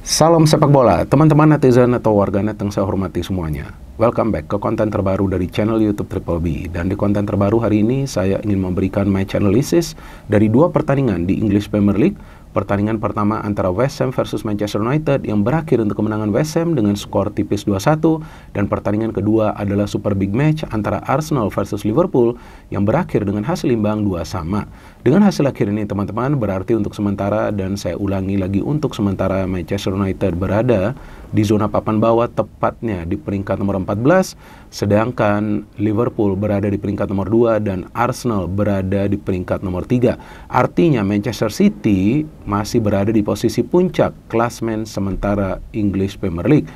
Salam sepak bola, teman-teman netizen atau warganet yang saya hormati semuanya. Welcome back ke konten terbaru dari channel YouTube Triple B. Dan di konten terbaru hari ini saya ingin memberikan match analysis dari dua pertandingan di English Premier League. Pertandingan pertama antara West Ham versus Manchester United yang berakhir untuk kemenangan West Ham dengan skor tipis 2-1. Dan pertandingan kedua adalah super big match antara Arsenal versus Liverpool yang berakhir dengan hasil imbang 2-2. Dengan hasil akhir ini teman-teman berarti untuk sementara, dan saya ulangi lagi untuk sementara, Manchester United berada di zona papan bawah, tepatnya di peringkat nomor 14, sedangkan Liverpool berada di peringkat nomor 2 dan Arsenal berada di peringkat nomor 3. Artinya Manchester City masih berada di posisi puncak klasmen sementara English Premier League.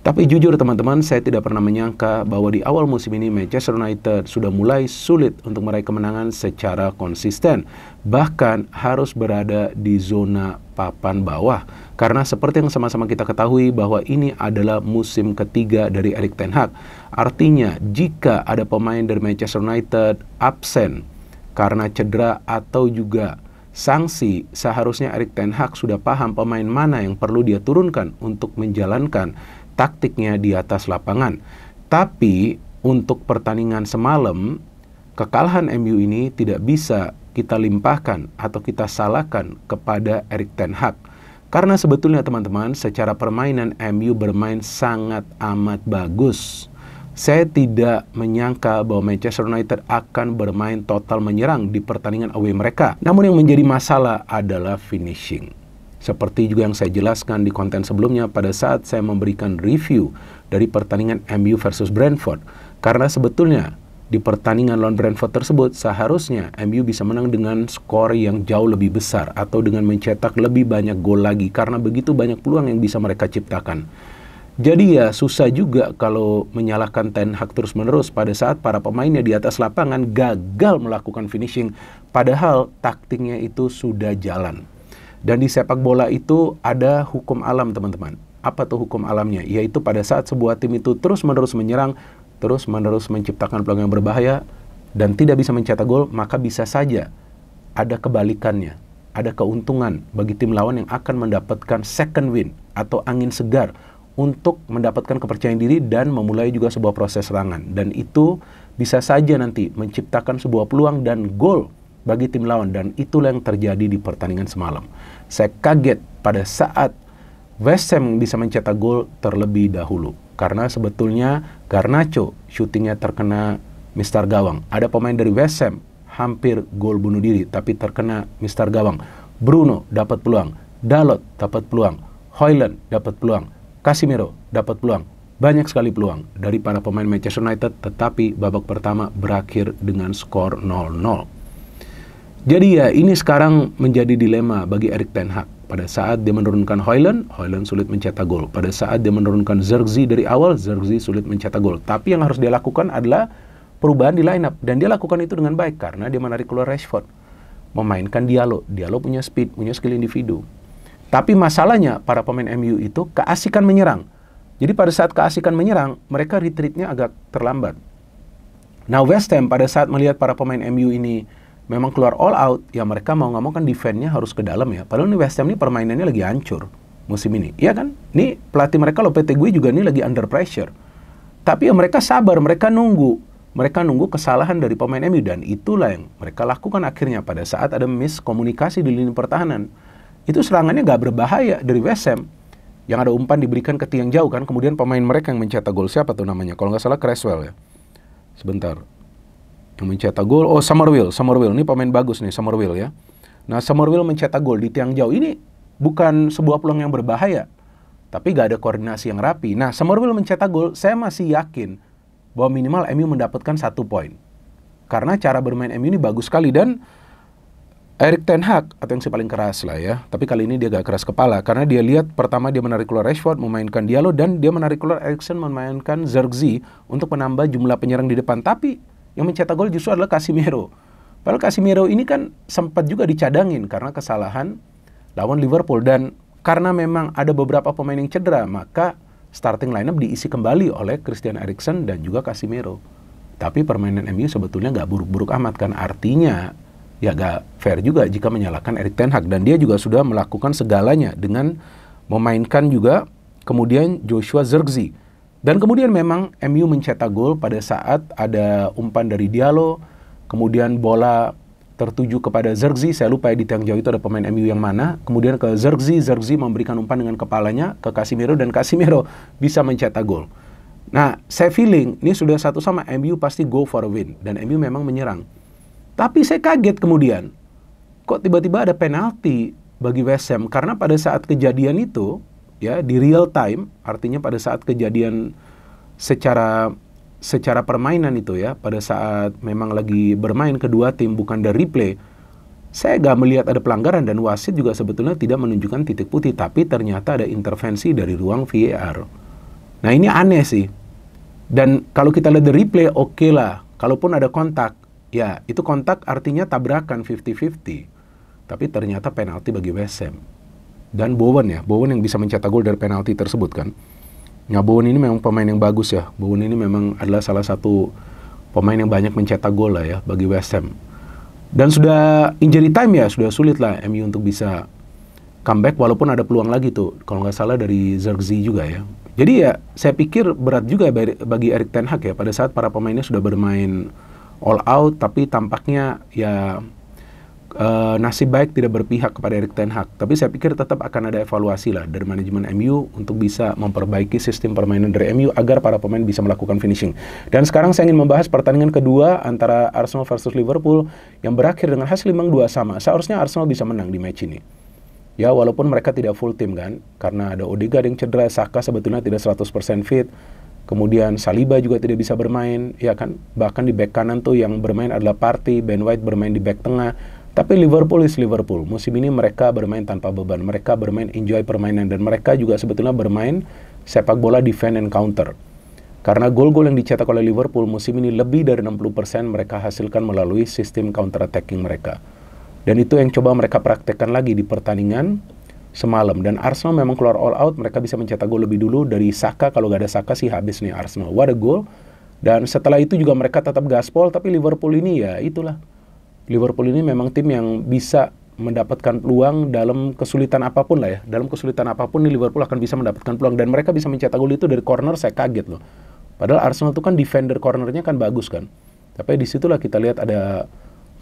Tapi jujur teman-teman, saya tidak pernah menyangka bahwa di awal musim ini Manchester United sudah mulai sulit untuk meraih kemenangan secara konsisten. Bahkan harus berada di zona papan bawah. Karena seperti yang sama-sama kita ketahui bahwa ini adalah musim ketiga dari Erik ten Hag. Artinya jika ada pemain dari Manchester United absen karena cedera atau juga sanksi, seharusnya Erik ten Hag sudah paham pemain mana yang perlu dia turunkan untuk menjalankan taktiknya di atas lapangan. Tapi untuk pertandingan semalam, kekalahan MU ini tidak bisa kita limpahkan atau kita salahkan kepada Erik ten Hag. Karena sebetulnya teman-teman, secara permainan MU bermain sangat amat bagus. Saya tidak menyangka bahwa Manchester United akan bermain total menyerang di pertandingan away mereka. Namun yang menjadi masalah adalah finishing. Seperti juga yang saya jelaskan di konten sebelumnya pada saat saya memberikan review dari pertandingan MU versus Brentford. Karena sebetulnya di pertandingan lawan Brentford tersebut seharusnya MU bisa menang dengan skor yang jauh lebih besar atau dengan mencetak lebih banyak gol lagi, karena begitu banyak peluang yang bisa mereka ciptakan. Jadi ya susah juga kalau menyalahkan ten Hag terus-menerus pada saat para pemainnya di atas lapangan gagal melakukan finishing, padahal taktiknya itu sudah jalan. Dan di sepak bola itu ada hukum alam teman-teman. Apa tuh hukum alamnya? Yaitu pada saat sebuah tim itu terus-menerus menyerang, terus-menerus menciptakan peluang yang berbahaya, dan tidak bisa mencetak gol, maka bisa saja ada kebalikannya. Ada keuntungan bagi tim lawan yang akan mendapatkan second win atau angin segar untuk mendapatkan kepercayaan diri dan memulai juga sebuah proses serangan. Dan itu bisa saja nanti menciptakan sebuah peluang dan gol bagi tim lawan, dan itulah yang terjadi di pertandingan semalam. Saya kaget pada saat West Ham bisa mencetak gol terlebih dahulu, karena sebetulnya Garnacho syutingnya terkena mistar gawang. Ada pemain dari West Ham hampir gol bunuh diri tapi terkena mistar gawang. Bruno dapat peluang, Dalot dapat peluang, Højlund dapat peluang, Casemiro dapat peluang. Banyak sekali peluang dari para pemain Manchester United, tetapi babak pertama berakhir dengan skor 0-0. Jadi ya ini sekarang menjadi dilema bagi Erik ten Hag. Pada saat dia menurunkan Højlund sulit mencetak gol. Pada saat dia menurunkan Zirkzee dari awal, Zirkzee sulit mencetak gol. Tapi yang harus dia lakukan adalah perubahan di line up. Dan dia lakukan itu dengan baik karena dia menarik keluar Rashford. Memainkan Diallo. Diallo punya speed, punya skill individu. Tapi masalahnya para pemain MU itu keasikan menyerang. Jadi pada saat keasikan menyerang, mereka retreatnya agak terlambat. Nah West Ham pada saat melihat para pemain MU ini memang keluar all out, ya mereka mau nggak mau kan defense-nya harus ke dalam ya. Padahal ini West Ham ini permainannya lagi hancur musim ini, iya kan? Ini pelatih mereka Lopetegui juga ini lagi under pressure. Tapi ya mereka sabar, mereka nunggu kesalahan dari pemain MU, dan itulah yang mereka lakukan akhirnya pada saat ada miskomunikasi di lini pertahanan. Itu serangannya nggak berbahaya dari West Ham. Yang ada umpan diberikan ke tiang jauh kan, kemudian pemain mereka yang mencetak gol, siapa tuh namanya? Kalau nggak salah Cresswell ya. Sebentar. Yang mencetak gol, Summerville, ini pemain bagus nih, Summerville ya. Nah, Summerville mencetak gol di tiang jauh, ini bukan sebuah peluang yang berbahaya, tapi gak ada koordinasi yang rapi. Nah, Summerville mencetak gol, saya masih yakin bahwa minimal MU mendapatkan 1 poin. Karena cara bermain MU ini bagus sekali, dan Erik ten Hag, atau yang paling keras lah ya, tapi kali ini dia gak keras kepala, karena dia lihat pertama dia menarik keluar Rashford, memainkan Diallo, dan dia menarik keluar Eriksen, memainkan Zirkzee untuk menambah jumlah penyerang di depan. Tapi yang mencetak gol justru adalah Casemiro. Padahal Casemiro ini kan sempat juga dicadangin karena kesalahan lawan Liverpool. Dan karena memang ada beberapa pemain yang cedera, maka starting lineup diisi kembali oleh Christian Eriksen dan juga Casemiro. Tapi permainan MU sebetulnya nggak buruk-buruk amat kan. Artinya ya nggak fair juga jika menyalahkan Erik ten Hag. Dan dia juga sudah melakukan segalanya dengan memainkan juga kemudian Joshua Zirkzee. Dan kemudian memang MU mencetak gol pada saat ada umpan dari Diallo, kemudian bola tertuju kepada Zirkzee, saya lupa ya di tiang jauh itu ada pemain MU yang mana, kemudian ke Zirkzee, Zirkzee memberikan umpan dengan kepalanya ke Casemiro dan Casemiro bisa mencetak gol. Nah, saya feeling ini sudah satu sama MU pasti go for a win dan MU memang menyerang. Tapi saya kaget kemudian, kok tiba-tiba ada penalti bagi West Ham karena pada saat kejadian itu ya di real time, artinya pada saat kejadian secara permainan itu ya, pada saat memang lagi bermain kedua tim bukan dari replay, saya gak melihat ada pelanggaran dan wasit juga sebetulnya tidak menunjukkan titik putih, tapi ternyata ada intervensi dari ruang VAR. Nah ini aneh sih. Dan kalau kita lihat di replay, oke lah, kalaupun ada kontak, ya itu kontak artinya tabrakan 50-50. Tapi ternyata penalti bagi West Ham. Dan Bowen yang bisa mencetak gol dari penalti tersebut kan. Nah, Bowen ini memang pemain yang bagus ya. Bowen ini memang adalah salah satu pemain yang banyak mencetak gol lah ya bagi West Ham. Dan sudah injury time ya, sudah sulit lah MU untuk bisa comeback walaupun ada peluang lagi tuh. Kalau nggak salah dari Zirkzee juga ya. Jadi ya, saya pikir berat juga bagi Erik ten Hag ya, pada saat para pemainnya sudah bermain all out, tapi tampaknya ya nasib baik tidak berpihak kepada Erik ten Hag. Tapi saya pikir tetap akan ada evaluasi lah dari manajemen MU untuk bisa memperbaiki sistem permainan dari MU agar para pemain bisa melakukan finishing. Dan sekarang saya ingin membahas pertandingan kedua antara Arsenal versus Liverpool yang berakhir dengan hasil imbang 2 sama. Seharusnya Arsenal bisa menang di match ini. Ya, walaupun mereka tidak full tim kan, karena ada Odegaard yang cedera, Saka sebetulnya tidak 100% fit, kemudian Saliba juga tidak bisa bermain, ya kan, bahkan di back kanan tuh yang bermain adalah Partey, Ben White bermain di back tengah, tapi Liverpool is Liverpool, musim ini mereka bermain tanpa beban, mereka bermain enjoy permainan, dan mereka juga sebetulnya bermain sepak bola defend and counter, karena gol-gol yang dicetak oleh Liverpool musim ini lebih dari 60% mereka hasilkan melalui sistem counter attacking mereka. Dan itu yang coba mereka praktekkan lagi di pertandingan semalam. Dan Arsenal memang keluar all out, mereka bisa mencetak gol lebih dulu dari Saka. Kalau gak ada Saka sih habis nih Arsenal. What a goal. Dan setelah itu juga mereka tetap gaspol, tapi Liverpool ini ya itulah. Liverpool ini memang tim yang bisa mendapatkan peluang dalam kesulitan apapun lah ya. Dalam kesulitan apapun nih Liverpool akan bisa mendapatkan peluang. Dan mereka bisa mencetak gol itu dari corner, saya kaget loh. Padahal Arsenal itu kan defender cornernya kan bagus kan. Tapi disitulah kita lihat ada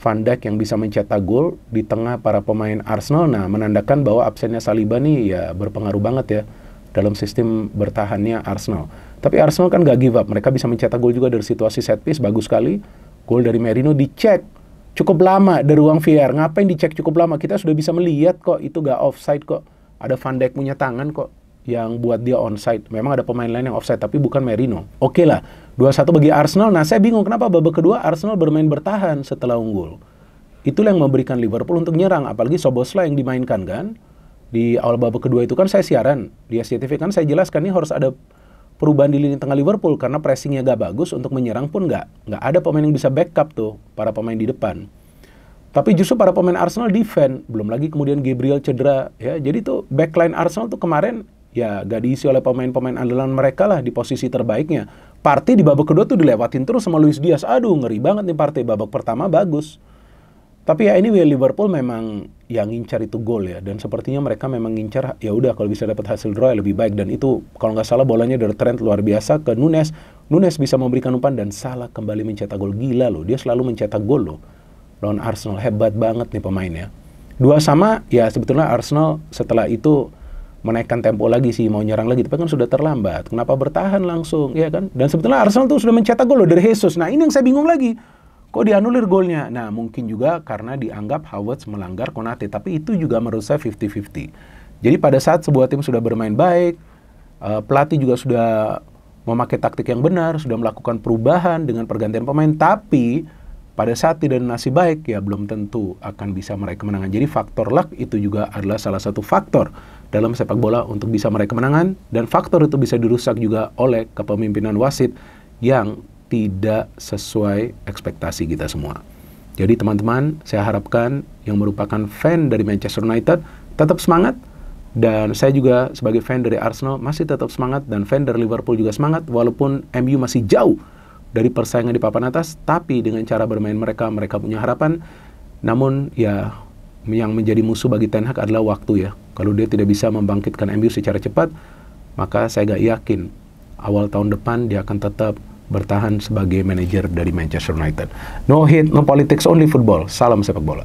Van Dijk yang bisa mencetak gol di tengah para pemain Arsenal. Nah, menandakan bahwa absennya Saliba nih ya berpengaruh banget ya dalam sistem bertahannya Arsenal. Tapi Arsenal kan gak give up. Mereka bisa mencetak gol juga dari situasi set piece, bagus sekali. Gol dari Merino dicek cukup lama dari ruang VAR. Ngapain dicek cukup lama? Kita sudah bisa melihat kok itu gak offside kok. Ada Van Dijk punya tangan kok yang buat dia onside. Memang ada pemain lain yang offside, tapi bukan Merino. Oke lah, 2-1 bagi Arsenal. Nah, saya bingung kenapa babak kedua Arsenal bermain bertahan setelah unggul. Itulah yang memberikan Liverpool untuk nyerang, apalagi Szoboszlai yang dimainkan kan. Di awal babak kedua itu kan saya siaran di SCTV kan saya jelaskan ini harus ada perubahan di lini tengah Liverpool karena pressingnya gak bagus, untuk menyerang pun nggak ada pemain yang bisa backup tuh para pemain di depan. Tapi justru para pemain Arsenal defend, belum lagi kemudian Gabriel cedera ya. Jadi tuh backline Arsenal tuh kemarin ya gak diisi oleh pemain-pemain andalan mereka lah di posisi terbaiknya. Partey di babak kedua tuh dilewatin terus sama Luis Diaz. Aduh, ngeri banget nih Partey. Babak pertama bagus. Tapi ya anyway, Liverpool memang yang ngincar itu gol ya. Dan sepertinya mereka memang ngincar, ya udah kalau bisa dapat hasil draw ya lebih baik. Dan itu kalau nggak salah bolanya dari Trent luar biasa ke Nunes. Nunes bisa memberikan umpan dan Salah kembali mencetak gol. Gila loh, dia selalu mencetak gol loh lawan Arsenal. Hebat banget nih pemainnya. 2-2, ya sebetulnya Arsenal setelah itu menaikkan tempo lagi sih, mau nyerang lagi, tapi kan sudah terlambat. Kenapa bertahan langsung, ya kan? Dan sebetulnya Arsenal tuh sudah mencetak gol loh dari Jesus. Nah, ini yang saya bingung lagi. Kok dianulir golnya? Nah, mungkin juga karena dianggap Havertz melanggar Konate, tapi itu juga menurut saya 50-50. Jadi pada saat sebuah tim sudah bermain baik, pelatih juga sudah memakai taktik yang benar, sudah melakukan perubahan dengan pergantian pemain, tapi pada saat tidak nasib baik, ya belum tentu akan bisa meraih kemenangan. Jadi faktor luck itu juga adalah salah satu faktor dalam sepak bola untuk bisa meraih kemenangan, dan faktor itu bisa dirusak juga oleh kepemimpinan wasit yang tidak sesuai ekspektasi kita semua. Jadi teman-teman, saya harapkan yang merupakan fan dari Manchester United tetap semangat, dan saya juga sebagai fan dari Arsenal masih tetap semangat, dan fan dari Liverpool juga semangat, walaupun MU masih jauh dari persaingan di papan atas, tapi dengan cara bermain mereka punya harapan. Namun ya yang menjadi musuh bagi Ten Hag adalah waktu ya. Kalau dia tidak bisa membangkitkan MU secara cepat, maka saya gak yakin awal tahun depan dia akan tetap bertahan sebagai manajer dari Manchester United. No hate, no politics, only football. Salam sepak bola.